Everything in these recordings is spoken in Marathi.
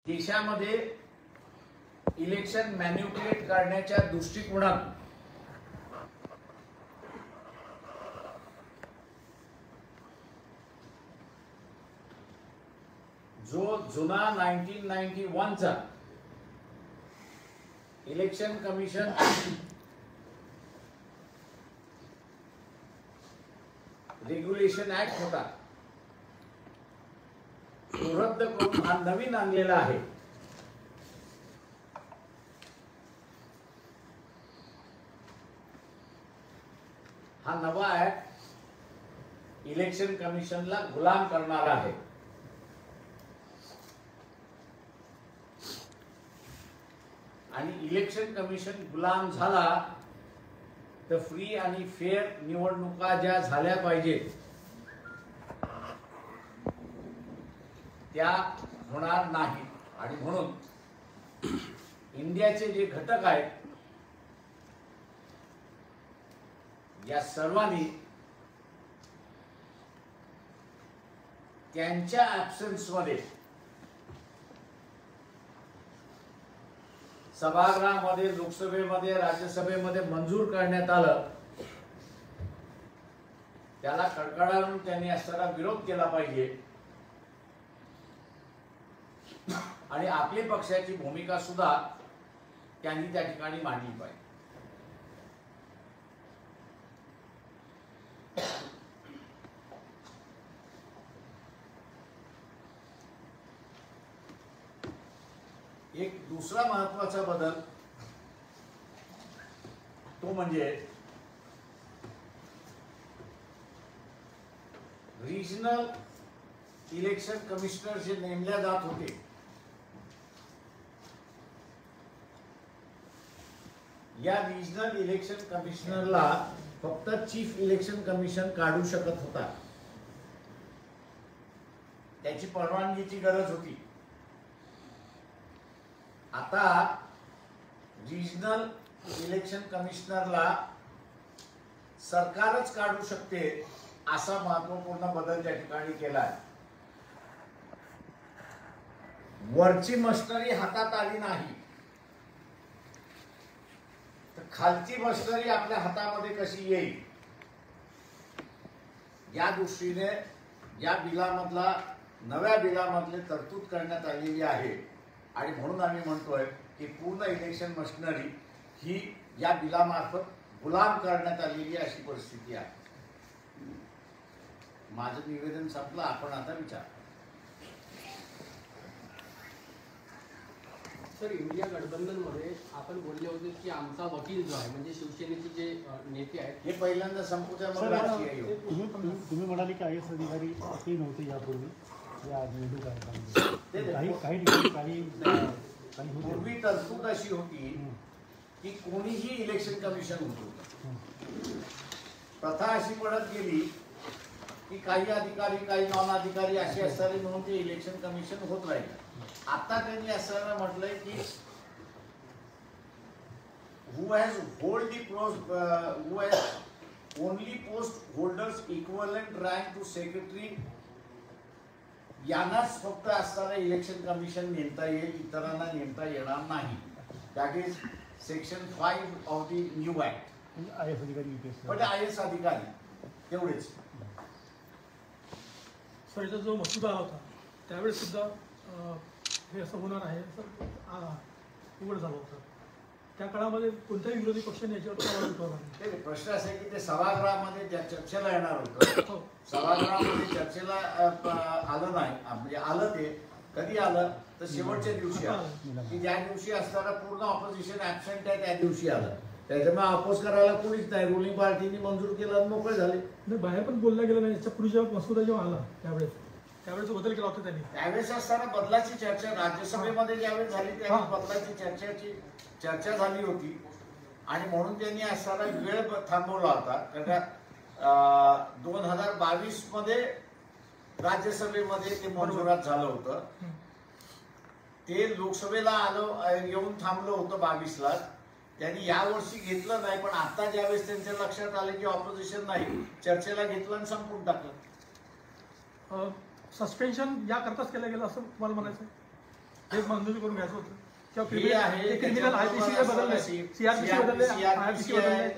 देशामध्ये इलेक्शन मॅन्युप्युलेट करण्याच्या दृष्टिकोनातून जो जुना 1991 चा इलेक्शन कमिशन रेग्युलेशन ऍक्ट होता तो रद्द करून हा नवीन आणलेला आहे। हा नवा ऍक्ट इलेक्शन कमिशनला गुलाम करणारा आहे। आणि इलेक्शन कमिशन गुलाम झाला तर फ्री आणि फेअर निवडणुका ज्या झाल्या पाहिजेत त्या होणार नाही। आणि म्हणून इंडियाचे जे घटक आहेत या सर्वांनी त्यांच्या ऍब्सेन्स मध्ये सभागृहामध्ये, लोकसभेमध्ये, राज्यसभेमध्ये मंजूर करण्यात आलं त्याला कडकडावून त्यांनी असताना विरोध केला पाहिजे आणि आपली पक्षाची भूमिका सुद्धा त्यांनी त्या ठिकाणी मांडली पाहिजे। एक दुसरा महत्त्वाचा बदल तो म्हणजे रिजनल इलेक्शन कमिशनर जे नेमल्या जात होते या रिजनल इलेक्शन कमिशनरला फक्त चीफ इलेक्शन कमिशन काढू शकत होता, त्याची परवानगीची गरज होती। आता रिजनल इलेक्शन कमिशनरला सरकारच काढू शकते असा महत्त्वपूर्ण बदल त्या ठिकाणी केला आहे। वरची मशनरी हातात आली नाही तर खालची मशनरी आपल्या हातामध्ये कशी येईल या दृष्टीने या बिलामधला नव्या बिलामधले तरतूद करण्यात आलेली आहे। आणि म्हणून आम्ही म्हणतोय की पूर्ण इलेक्शन मशिनरी ही या बिलामार्फत गुलाम करण्यात आलेली अशी परिस्थिती आहे। माझं निवेदन संपलं, आपण आता विचार। सर, इंडिया गठबंधन मध्ये आपण बोलले होते की आमचा वकील जो आहे म्हणजे शिवसेनेचे जे नेते आहेत हे पहिल्यांदा संपूर्ण तुम्ही म्हणाले की IAS अधिकारी ते नव्हते यापूर्वी या निवडणूक आयोगामध्ये काही पूर्वी तरतूद अशी होती की कोणीही इलेक्शन कमिशन होतं। प्रथा अशी पडत गेली की काही अधिकारी काही नॉन अधिकारी असे असणारे म्हणून ते इलेक्शन कमिशन होत राहिले। आता त्यांनी असं म्हटलंय की who has only post holders equivalent rank to secretary यांनाच फक्त असताना इलेक्शन कमिशन नेमता येईल, इतरांना नेमता येणार नाही। That is section 5 of the new act. IAS अधिकारी पण IAS अधिकारी तेवढेच। सर, इथं जो मसुदा होता त्यावेळेस सुद्धा हे असं होणार आहे उघड झालं होतं। त्या काळामध्ये कोणत्याही विरोधी पक्षाने याच्यावर उठवला नाही। प्रश्न असा आहे की ते सभागृहामध्ये ज्या चर्चेला येणार होतं सभागृहामध्ये चर्चेला आलं नाही। म्हणजे आलं ते कधी आलं तर शेवटच्या दिवशी आलं की ज्या दिवशी असताना पूर्ण ऑपोजिशन ऍबसेंट आहे त्या दिवशी आलं। त्याच्यामुळे अपोज करायला कोणीच नाही, रुलिंग पार्टीने मंजूर केलं, मोकळे झाले। नाही, बाहेर पण बोलला गेला नाही। याच्या पूर्वी जेव्हा मसुदा जेव्हा आला त्यावेळेस बदल केला होता त्यांनी। त्यावेळेस असताना बदलाची चर्चा राज्यसभेमध्ये ज्यावेळेस झाली त्यावेळेस बदलाची चर्चा झाली होती आणि म्हणून त्यांनी असताना वेळ थांबवला होता। कारण 2022 मध्ये राज्यसभेमध्ये ते मंजुरात झालं होतं, ते लोकसभेला आलं येऊन थांबलं होतं 22ला। त्यांनी यावर्षी घेतलं नाही, पण आता ज्यावेळेस त्यांच्या लक्षात आलं की ऑपोजिशन नाही, चर्चेला घेतलं आणि संपून टाकलं। सस्पेन्शन याकरताच केलं गेलं असं मला म्हणायचं आहे। हे मंजुरी करून घ्यायचं होतं हे आहे क्रिमिनल आयपीसी बदलले, सीआरपीसी बदलले, आयपीसी बदलले.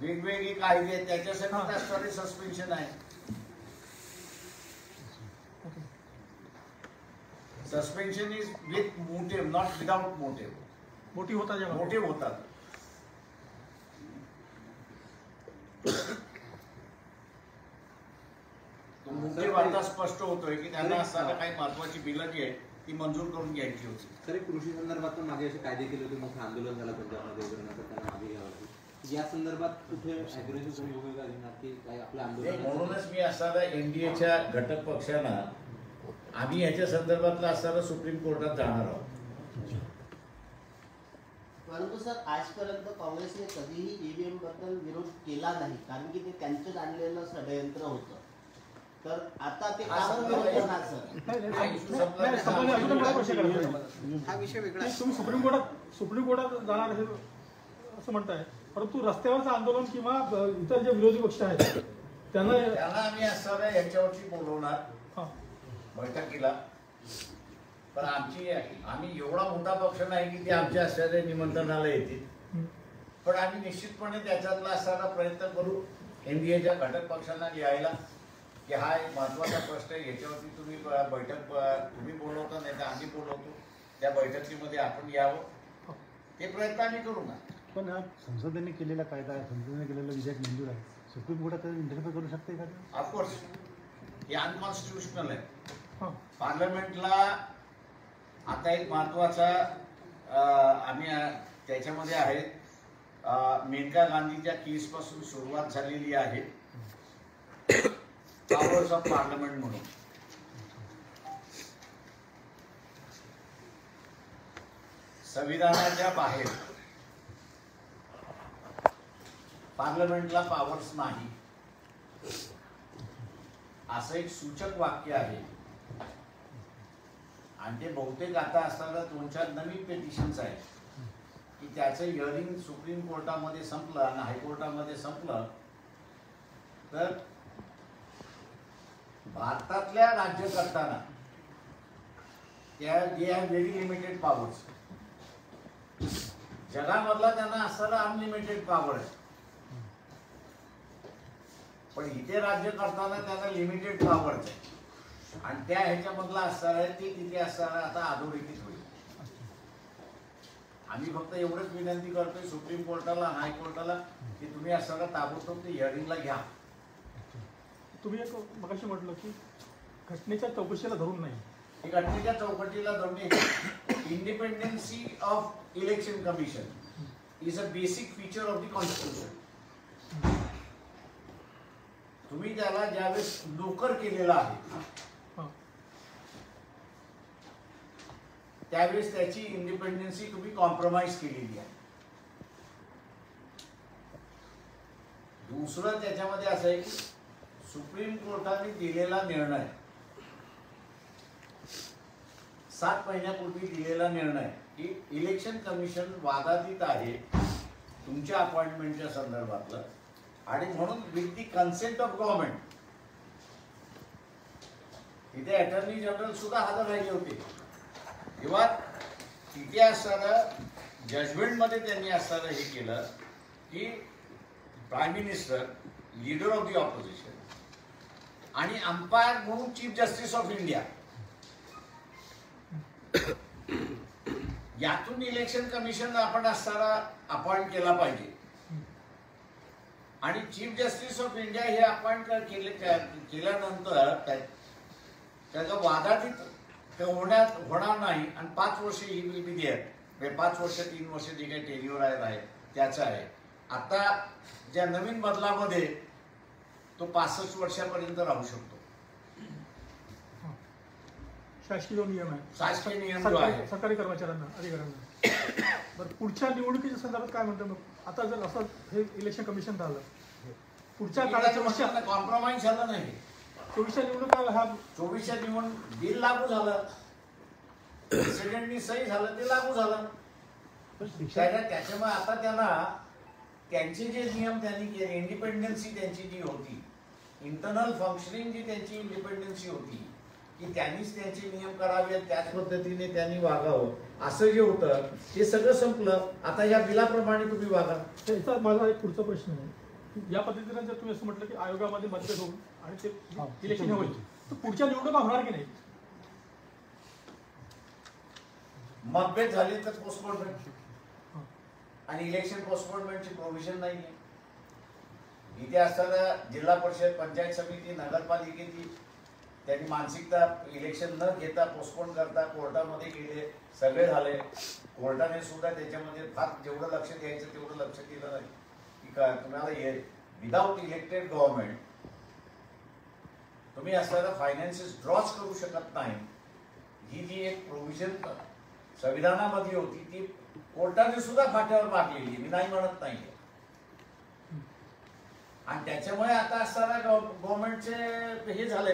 वेगवेगळे कायदे आहेत, त्याच्यासाठी असणारे सस्पेन्शन आहे. Okay. Suspension is with motive, not without motive. मोठी होता जेव्हा मोटिव्ह होतात. तो मोटिव्ह आता स्पष्ट होतोय की त्यांना असताना काही महत्वाची बिलं जी आहे ती मंजूर करून घ्यायची होती. तरी कृषी संदर्भात पण मागे असे कायदे केले होते, मोठं आंदोलन झालं पंजाबमध्ये वगैरे, नंतर त्यांना मागे घ्यावं लागलं. या संदर्भात कुठे अग्रेसिव्ह कोणी भूमिका घेणार की काय आपलं आंदोलन? म्हणूनच मी असताना एनडीएच्या घटक पक्षांना आम्ही याच्या संदर्भातला असताना सुप्रीम कोर्टात जाणार आहोत. परंतु सर आजपर्यंत काँग्रेसने कधीही ईव्हीएम बद्दल विरोध केला नाही, कारण की ते त्यांचंच आणलेलं षडयंत्र होतं. तर आता ते का विरोध करणार सर? हा विषय वेगळा. तुम्ही सुप्रीम कोर्टात जाणार हे असं म्हणताय, परंतु रस्त्यावरचं आंदोलन किंवा इतर जे विरोधी पक्ष आहेत त्यांना आम्ही असताना याच्यावरती बोलवणार हां बैठकीला. पण आम्ही एवढा मोठा पक्ष नाही की ते आमच्या असणाऱ्या निमंत्रणाला येतील. पण आम्ही निश्चितपणे त्याच्यातला असताना प्रयत्न करू एनडीएच्या घटक पक्षांना लिहायला की हा एक महत्वाचा प्रश्न आहे, याच्यावरती तुम्ही बैठक तुम्ही बोलवता नाही तर आम्ही बोलवतो, त्या बैठकीमध्ये आपण यावं, ते प्रयत्न आम्ही करू ना. पण हा संसदेने केलेला कायदा आहे, संसदेने केलेलं विधेयक मंजूर आहे, सुप्रीम कोर्टात इंटरफेअर करू शकते का? ऑफकोर्स हे अनकॉन्स्टिट्युशनल आहे. हां पार्लमेंटला आता एक महत्वाचा आम्ही त्याच्यामध्ये आहेत मेनका गांधीच्या केसपासून सुरुवात झालेली आहे पॉवर्स ऑफ पार्लमेंट म्हणून. संविधानाच्या बाहेर पार्लमेंटला पॉवर्स नाही असं एक सूचक वाक्य आहे. आणि ते बहुतेक आता असताना 2-4 नवीन पेटिशन्स आहेत की त्याचं हिअरिंग सुप्रीम कोर्टामध्ये संपलं आणि हायकोर्टामध्ये संपलं तर भारतातल्या राज्यकर्त्यांना they have very limited powers. जगामधला त्यांना असताना अनलिमिटेड पॉवर आहे, पण इथे राज्यकर्त्यांना त्यांना लिमिटेड पॉवर्स आहे. आणि त्या ह्याच्यामधला असणार आहे ते तिथे असणार आता अधोरेखित होईल. आम्ही फक्त एवढंच विनंती करतोय सुप्रीम कोर्टाला आणि हायकोर्टाला की तुम्ही असताना ताबडतोब ते हिअरिंगला घ्या. तुम्ही एक मगाशी म्हटलं की घटनेच्या चौकशीला धरून नाही, ही घटनेच्या चौकटीला धरणे independency of election commission is a basic feature of the constitution. तुम्ही त्याला ज्यावेळेस नोकर केलेला आहे त्यावेळेस त्याची इंडिपेंडन्सी तुम्ही कॉम्प्रोमाइज केलेली आहे. दुसरं त्याच्यामध्ये असं आहे की सुप्रीम कोर्टाने दिलेला निर्णय 7 महिन्यापूर्वी दिलेला निर्णय की इलेक्शन कमिशन वादातीत आहे तुमच्या अपॉइंटमेंटच्या संदर्भातलं, आणि म्हणून with the consent of government तिथे अटॉर्नी जनरल सुद्धा हजर राहिले होते. तेव्हा तिथे असताना जजमेंटमध्ये त्यांनी असताना हे केलं की prime minister, leader of the opposition आणि अंपायर म्हणून चीफ जस्टिस ऑफ इंडिया यातून इलेक्शन कमिशन आपण असताना अपॉइंट केला पाहिजे. आणि चीफ जस्टिस ऑफ इंडिया हे अपॉइंट केल्यानंतर त्याचं वादातीत होणार नाही आणि 5 वर्ष ही विल बी देअर, म्हणजे 5 वर्ष 3 वर्ष जे काही टेन्युअर आहे त्याचं आहे. आता ज्या नवीन बदलामध्ये तो 65 वर्षापर्यंत राहू शकतो. शासकीय नियम आहे, शासकीय नियम जो आहे सरकारी कर्मचाऱ्यांना, अधिकाऱ्यांना. बरं, पुढच्या निवडणुकीच्या संदर्भात काय म्हणतो मग? आता जर असं हे इलेक्शन कमिशन झालं, पुढच्या काळाच्या कॉम्प्रोमाइज झालं नाही. 24च्या निवडणुका हा 24च्या निवडून बिल लागू झालं, प्रेसिडेंटनी सही झालं, ते लागू झालं. त्याच्यामुळे आता त्यांना त्यांचे जे नियम त्यांनी केले, इंडिपेंडन्सी त्यांची जी होती, इंटरनल फंक्शनिंग जी त्यांची इंडिपेंडन्सी होती की त्यांनीच त्यांचे नियम करावे आणि त्याच पद्धतीने त्यांनी वागावं, असं जे होतं ते सगळं संपलं. आता या बिलाप्रमाणे तुम्ही वागा. त्याचा माझा एक पुढचा प्रश्न आहे की या पद्धतीने जर तुम्ही असं म्हटलं की आयोगामध्ये मतभेद होऊन आणि ते इलेक्शन होईल तर पुढच्या निवडणुका होणार की नाही? मतभेद झाले तर पोस्टपोनमेंट, आणि इलेक्शन पोस्टपोनमेंटची प्रोव्हिजन नाही आहे. इथे असताना जिल्हा परिषद, पंचायत समिती, नगरपालिकेची त्यांनी मानसिकता इलेक्शन न घेता पोस्टपोन करता कोर्टामध्ये गेले, सगळे झाले. कोर्टाने सुद्धा त्याच्यामध्ये फार जेवढं लक्ष द्यायचं तेवढं लक्ष दिलं नाही की का तुम्हाला विदाउट इलेक्टेड गव्हर्नमेंट तुम्ही असताना फायनान्सेस ड्रॉच करू शकत नाही. ही जी एक प्रोव्हिजन संविधानामध्ये होती ती कोर्टाने सुद्धा फाट्यावर मारलेली, मी नाही म्हणत नाही. आणि त्याच्यामुळे आता असताना गव्हर्नमेंटचे हे झाले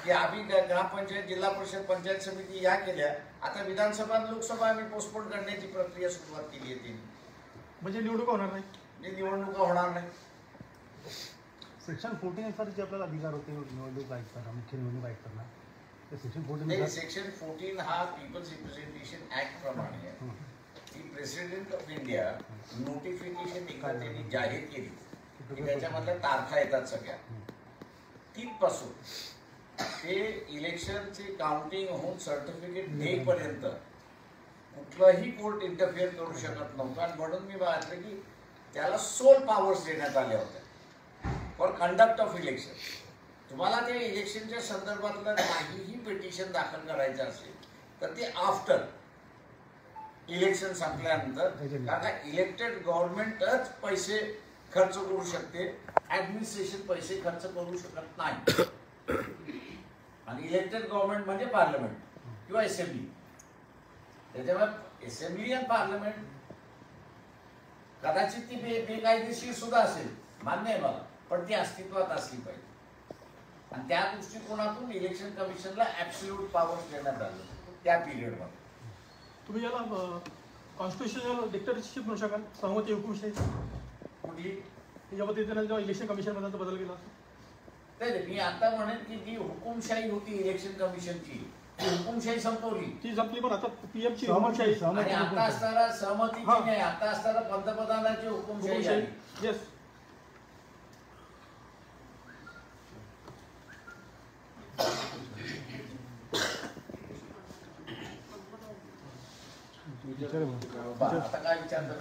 की आम्ही ग्रामपंचायत, जिल्हा परिषद, पंचायत समिती या केल्या. आता विधानसभा, लोकसभा आम्ही पोस्टपोन करण्याची प्रक्रिया सुरुवात केली आहे. म्हणजे निवडणुका होणार नाही, निवडणुका होणार नाही. सेक्शन 14 नुसार जे आपल्याला अधिकार होते निवडणूक आयुक्तांना, मुख्य निवडणूक आयुक्तांना, ते सेक्शन 14 सेक्शन 14 हा पीपल्स रिप्रेझेंटेशन ऍक्ट प्रमाणे की प्रेसिडेंट ऑफ इंडिया नोटिफिकेशन एकदा त्यांनी जाहीर केली की त्याच्यामधल्या तारखा येतात सगळ्या, तिथपासून ते इलेक्शनचे काउंटिंग होऊन सर्टिफिकेट देईपर्यंत कुठलाही कोर्ट इंटरफिअर करू शकत नव्हतं. आणि म्हणून मी म्हटलं की त्याला सोल पॉवर्स देण्यात आल्या होत्या फॉर कंडक्ट ऑफ इलेक्शन. तुम्हाला त्या इलेक्शनच्या संदर्भातलं काहीही पिटिशन दाखल करायचं असेल तर ते आफ्टर इलेक्शन संपल्यानंतर, कारण इलेक्टेड गव्हर्नमेंटच पैसे खर्च करू शकते, ऍडमिनिस्ट्रेशन पैसे खर्च करू शकत नाही. आणि इलेक्टेड गव्हर्नमेंट म्हणजे पार्लमेंट किंवा असेंब्ली. त्याच्यामुळे असेंब्ली आणि पार्लमेंट कदाचित ती बेकायदेशीर सुद्धा असेल, मान्य आहे मला, पण ती अस्तित्वात असली पाहिजे. आणि त्या दृष्टिकोनातून इलेक्शन कमिशनला ऍब्सोल्यूट पॉवर्स देण्यात आलं त्या पिरियडमध्ये. तुम्ही याला कॉन्स्टिट्युशनल डिक्टेटरशिप म्हणू शकाल, सहमती हुकुमशाही कुठली या पद्धतीने जेव्हा इलेक्शन कमिशनमध्ये बदल केला नाही, मी आता म्हणेन की जी हुकुमशाही होती इलेक्शन कमिशनची ती हुकुमशाही संपवली. ती संपली, पण आता पीएमची हुकुमशाही आणि आता असताना सहमतीची नाही, आता असताना पंतप्रधानाची हुकुमशाही आहे. येस. आता काय विचारतात?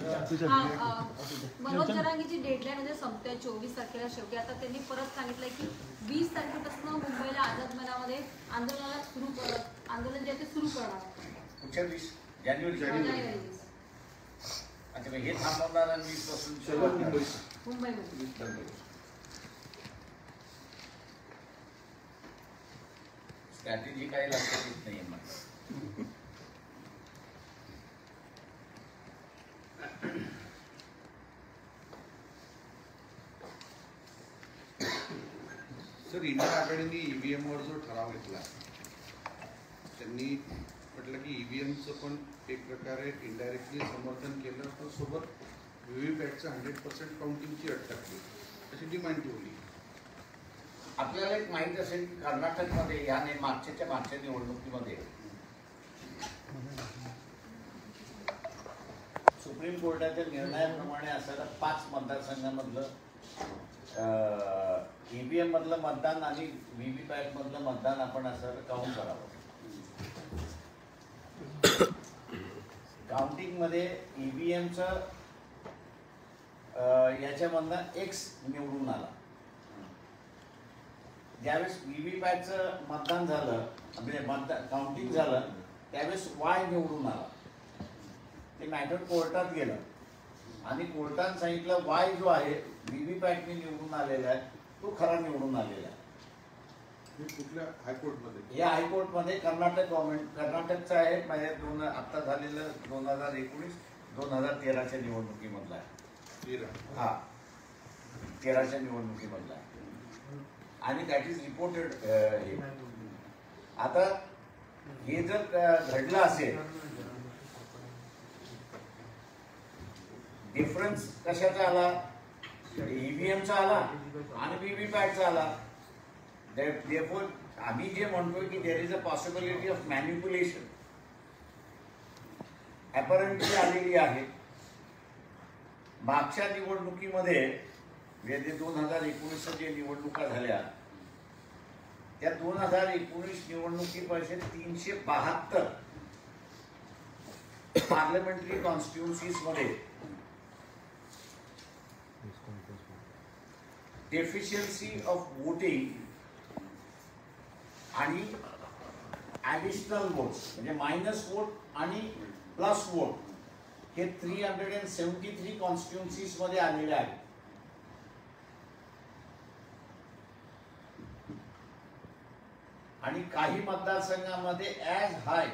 मनोज जरांगीची डेडलाईन म्हणजे संपते 24 तारखेला शेवटी. आता त्यांनी परत सांगितलंय की 20 तारखेपासून मुंबईला आझाद मैदानामध्ये आंदोलन जे आहे ते सुरू करणार. पुढच्या 20 जानेवारी. अच्छा, हे थांबवणार आणि 20 पासून सुरुवात मुंबईमध्ये. स्ट्रॅटेजी काही लक्षात येत नाहीये मला. सर, इंडियन अकॅडमी ईव्हीएमवर जो ठराव घेतला त्यांनी म्हटलं की ईव्हीएमचं पण एक प्रकारे इनडायरेक्टली समर्थन केलं, पण सोबत व्हीव्हीपॅटचं 100% काउंटिंगची अट टाकली, अशी डिमांड ठेवली. आपल्याला एक माहित असेल की कर्नाटकमध्ये या मागच्या निवडणुकीमध्ये सुप्रीम कोर्टाच्या निर्णयाप्रमाणे असलेल्या 5 मतदारसंघामधलं ईव्हीएम मधलं मतदान आणि व्हीव्हीपॅट मधलं मतदान आपण असं काउंट करावं. काउंटिंग मध्ये ईव्हीएमचं याच्यामधनं एक्स निवडून आला. ज्यावेळेस व्हीव्हीपॅटचं मतदान झालं म्हणजे काउंटिंग झालं त्यावेळेस वाय निवडून आला. ते मॅटर कोर्टात गेलं आणि कोर्टाने सांगितलं वाय जो आहे व्हीव्हीपॅटने निवडून आलेला आहे तो खरा निवडून आलेला आहे. कुठल्या हायकोर्टमध्ये? या हायकोर्टमध्ये कर्नाटक गव्हर्नमेंट, कर्नाटकचं आहे. माझ्या आता झालेलं 2019-2013च्या निवडणुकीमधला आहे. हा 13च्या निवडणुकीमधला आहे आणि दॅट इज रिपोर्टेड. हे आता हे जर घडलं असेल, डिफरन्स कशाचा आला? ईव्हीएमचा आला आणि व्हीव्हीपॅटचा आला. आम्ही जे म्हणतोय की there is a possibility of manipulation apparently आलेली आहे. मागच्या निवडणुकीमध्ये म्हणजे 2019 जे निवडणुका झाल्या त्या 2019 निवडणुकीपासून 372 पार्लमेंटरी कॉन्स्टिट्युन्सीज मध्ये डेफिशियन्सी ऑफ वोटिंग आणि ॲडिशनल वोट्स म्हणजे मायनस वोट आणि प्लस वोट हे 373 कॉन्स्टिट्युन्सीज मध्ये आलेले आहेत. आणि काही मतदारसंघामध्ये ॲज हाय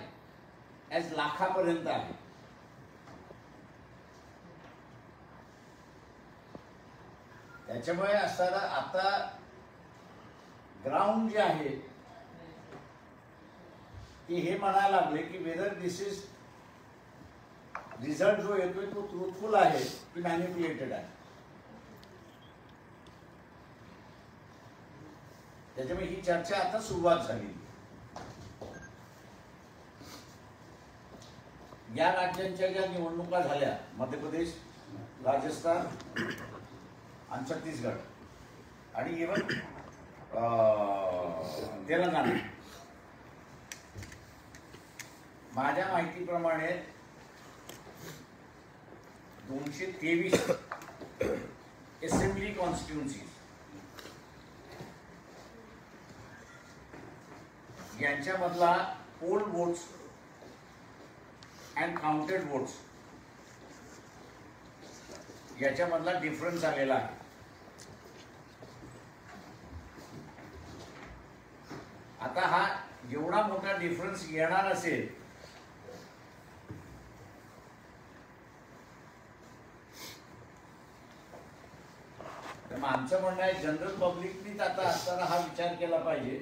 ॲज लाखापर्यंत आहे. त्याच्यामुळे असताना आता ग्राउंड जे आहे ते हे म्हणायला लागले की वेदर दिस इज रिझल्ट जो येतोय तो ट्रूथफुल आहे की मॅनिप्युलेटेड आहे. त्याच्यामुळे ही चर्चा आता सुरुवात झाली. या राज्यांच्या ज्या निवडणुका झाल्या मध्य प्रदेश, राजस्थान आणि छत्तीसगड आणि इव्हन तेलंगणा, माझ्या माहितीप्रमाणे 223 असेंब्ली कॉन्स्टिट्युन्सी यांच्यामधला poll votes and counted votes याच्यामधला डिफरन्स आलेला आहे. आता हा एवढा मोठा डिफरन्स येणार असेल तर मग आमचं म्हणणं आहे जनरल पब्लिकनीच आता असताना हा विचार केला पाहिजे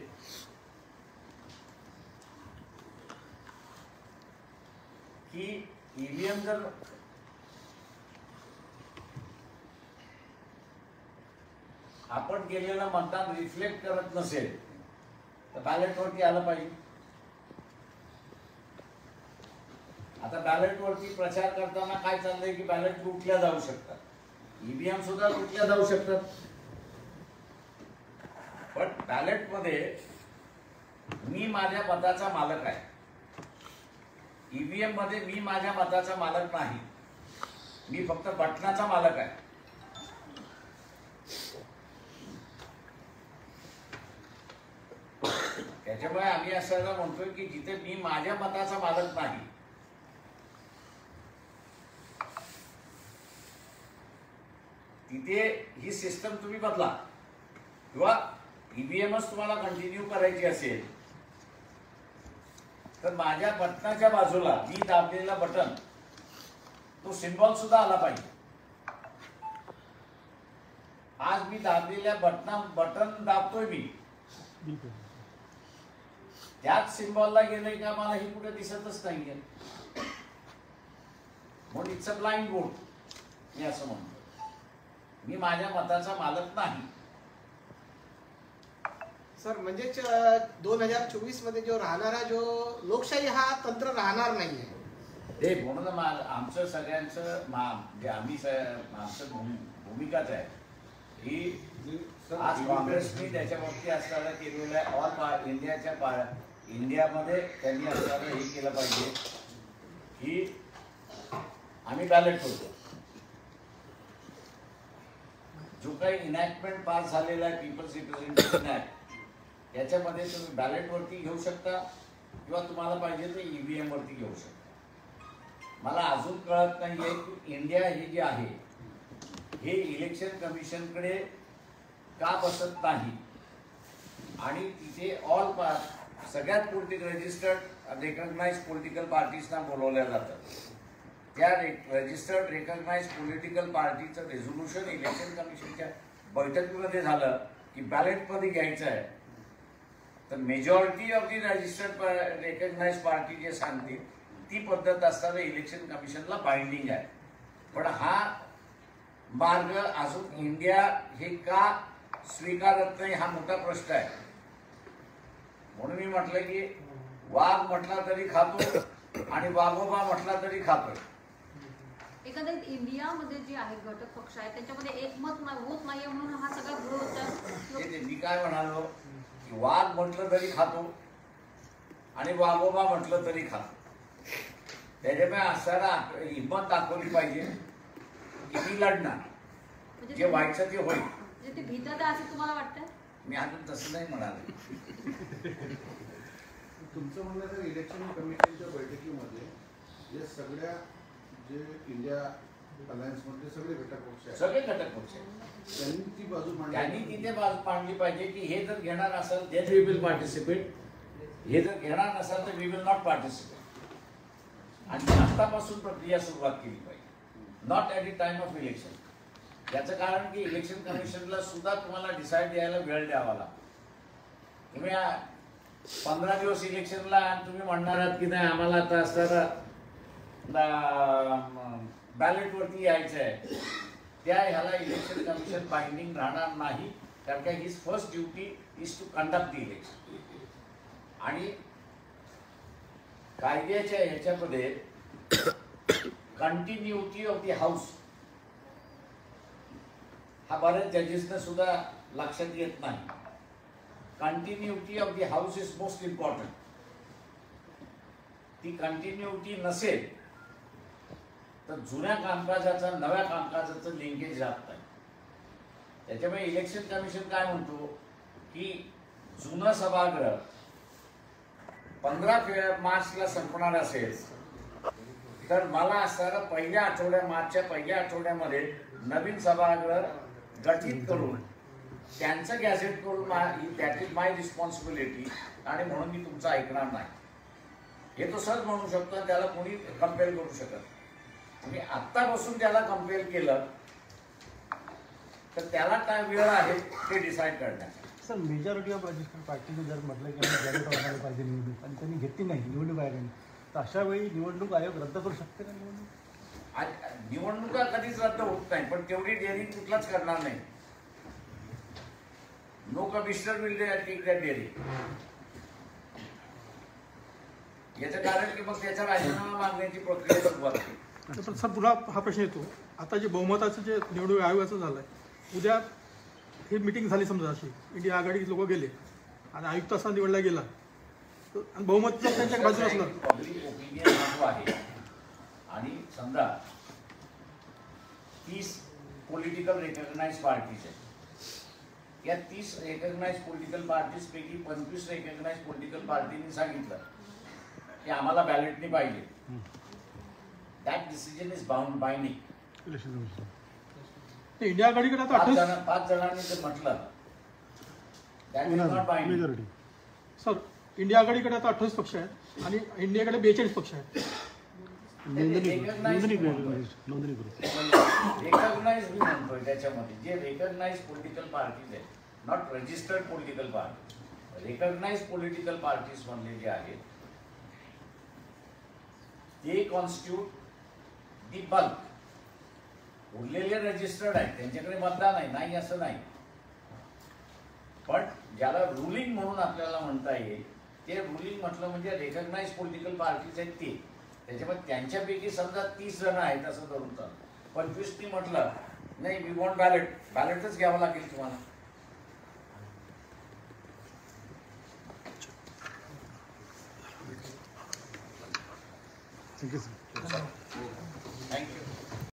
की ईव्हीएम जर आपण केलेलं मतदान रिफ्लेक्ट करत नसेल तर बॅलेटवरती आलं पाहिजे. आता बॅलेटवरती प्रचार करताना काय चाललंय की बॅलेट लुटल्या जाऊ शकतात, ईव्हीएम सुद्धा लुटल्या जाऊ शकतात. पण बॅलेटमध्ये मी माझ्या मताचा मालक आहे, ईव्हीएम मध्ये मी माझ्या मताचा मालक नाही, मी फक्त बटनाचा मालक आहे. त्याच्यामुळे आम्ही असं म्हणतोय की जिथे मी माझ्या मताचा मालक नाही तिथे ही सिस्टम तुम्ही बदला किंवा ईव्हीएमच तुम्हाला कंटिन्यू करायची असेल तर माझ्या बटनाच्या बाजूला मी दाबलेला बटन तो सिम्बॉल सुद्धा आला पाहिजे. आज मी दाबलेल्या बटन दाबतोय मी, त्याच सिम्बॉलला गेलंय का मला हे कुठे दिसतच नाहीये. म्हणून इट्स अ ब्लाइंड वोट मी असं म्हणतो. मी माझ्या मताचा मालक नाही. सर म्हणजेच 2024 मध्ये जो राहणारा जो लोकशाही हा तंत्र राहणार नाहीये. ते म्हणून आमचं सगळ्यांचं आमचं भूमिकाच आहे ही आज काँग्रेसने त्याच्या बाबतीत असताना केलेल्या ऑल इंडियामध्ये त्यांनी असताना हे केलं पाहिजे की आम्ही बॅलेट करतो. जो काही इनॅक्टमेंट पास झालेला आहे पीपल्स रिप्रेझेंटेशन ऍक्ट याच्यामध्ये तुम्ही बॅलेटवरती घेऊ शकता किंवा तुम्हाला पाहिजे तर ईव्हीएम वरती घेऊ शकता. मला अजून कळत नाहीये की इंडिया हे जे आहे हे इलेक्शन कमिशनकडे का बसत नाही आणि तिथे सगळ्यात रजिस्टर्ड रेकग्नाइज पॉलिटिकल पार्टीजना बोलवल्या जातं. त्या रजिस्टर्ड रेकग्नाइज पॉलिटिकल पार्टीचं रेझोल्युशन इलेक्शन कमिशनच्या बैठकीमध्ये झालं की बॅलेटमध्ये घ्यायचं आहे तर majority of the registered recognise party जे सांगते ती पद्धत असताना इलेक्शन कमिशनला बाइंडिंग आहे. पण हा मार्ग अजून इंडिया हे का स्वीकारत नाही हा मोठा प्रश्न आहे. म्हणून मी म्हटलं की वाघ म्हटला तरी खातो आणि वाघोबा म्हटला तरी खातोय. एकंदरीत इंडियामध्ये जे आहे घटक पक्ष आहे त्याच्यामध्ये एकमत होत नाहीये म्हणून हा सगळा विरोध. मी काय म्हणालो की वाघ म्हटलं तरी खातो आणि वाघोबा म्हटलं तरी खातो. त्याच्यामुळे असताना हिंमत दाखवली पाहिजे की मी लढणार, जे व्हायचं ते होईल. म्हणजे ते भीतात आहे असं तुम्हाला वाटतं? मी अजून तसं नाही म्हणाले. तुमचं म्हणणं तर इलेक्शन कमिशनच्या बैठकीमध्ये या सगळ्या जे इंडिया अलायन्स मधले सगळे घटक पक्ष आहेत, सगळे घटक पक्ष त्यांनी ती बाजू त्यांनी तिथे बाजू मांडली पाहिजे की हे जर घेणार असेल देन वी विल पार्टिसिपेट, हे जर घेणार नसेल तर वी विल नॉट पार्टिसिपेट. आणि आतापासून प्रक्रिया सुरुवात केली पाहिजे, not at the time of election. याचं कारण की इलेक्शन कमिशनला सुद्धा तुम्हाला डिसाईड द्यायला वेळ द्यावा लागतो. तुम्ही 15 दिवस इलेक्शनला आणि तुम्ही म्हणणार आहात की नाही आम्हाला आता असताना बॅलेटवरती यायचं आहे, त्या ह्याला इलेक्शन कमिशन बाइंडिंग राहणार नाही. कारण का his first duty is to conduct the election. आणि कायद्याच्या ह्याच्यामध्ये कंटिन्युटी ऑफ द हाऊस हा बऱ्याच जजेसना सुद्धा लक्षात येत नाही. Continuity of the house is most important. ती कंटिन्युटी नसेल तर जुन्या कामकाजाचा नव्या कामकाजाचं लिंकेज राहत नाही. त्याच्यामुळे इलेक्शन कमिशन काय म्हणतो की जुनं सभागृह 15 मार्चला संपणार असेल तर मला असताना मार्चच्या पहिल्या आठवड्यामध्ये नवीन सभागृह गठीत करून त्यांचं गॅझेट करून दॅट इज माय रिस्पॉन्सिबिलिटी आणि म्हणून मी तुमचं ऐकणार नाही. हे तो सहज म्हणू शकतो, त्याला कोणी कंपेल करू शकत. तुम्ही आत्तापासून त्याला कंपेल केलं तर त्याला काय वेळ आहे ते डिसाईड करण्यासाठी. सर, मेजॉरिटी ऑफ रजिस्टर्ड पार्टीने जर म्हटलं की आम्ही बॅलेट वाढवायला पाहिजे निवडणूक आणि त्यांनी घेतली नाही निवडणूक आयोगाने, तर अशा वेळी निवडणूक आयोग रद्द करू शकते का निवडणूक? निवडणुका कधीच रद्द होत नाही, पण तेवढी डेअरिंग कुठलाच करणार नाही. No commissioner will take that daring. याचं कारण की मग त्याचा राजीनामा मागण्याची प्रक्रिया सुरुवात होते. पण सर पुन्हा हा प्रश्न येतो, आता जे बहुमताचं जे निवडणूक आयोगाचं झालं आहे, उद्या ही मिटिंग झाली समजा अशी इंडिया आघाडी लोक गेले आणि आयुक्त असा निवडला गेला तर बहुमत जर त्यांच्या बाजूला असलं, पब्लिक ओपिनियन आहे आणि समजा 30 पॉलिटिकल रेकग्नाइज पार्टीज आहेत. या 30 रेकग्नाइज पॉलिटिकल पार्टीज पैकी 25 रेकग्नाइज पॉलिटिकल पार्टीने सांगितलं की आम्हाला बॅलेटनी पाहिजे. That decision is binding. Election commission India आघाडीकडे आता 5 जणांनी जर म्हटलं that is not binding. Majority. Sir, India आघाडीकडे आता 28 पक्ष आहेत आणि इंडियाकडे 42 पक्ष आहेत. रेकग्नाइज मी म्हणतोय त्याच्यामध्ये जे रेकग्नाइज पॉलिटिकल पार्टीज आहेत, not registered political party, recognise political parties म्हणले जे आहेत ते कॉन्स्टिट्यूट दी बल्क. उरलेले रजिस्टर्ड आहेत त्यांच्याकडे मतदान आहे, नाही असं नाही. पण ज्याला रुलिंग म्हणून आपल्याला म्हणता येईल ते रुलिंग म्हटलं म्हणजे रेकग्नाइज पॉलिटिकल पार्टीज आहेत ते. त्याच्यामध्ये त्यांच्यापैकी समजा 30 जण आहेत असं धरून चालतं. 25नी म्हटलं नाही वी वॉन्ट बॅलेट, बॅलेटच घ्यावं लागेल तुम्हाला. Thank you sir. थँक्यू.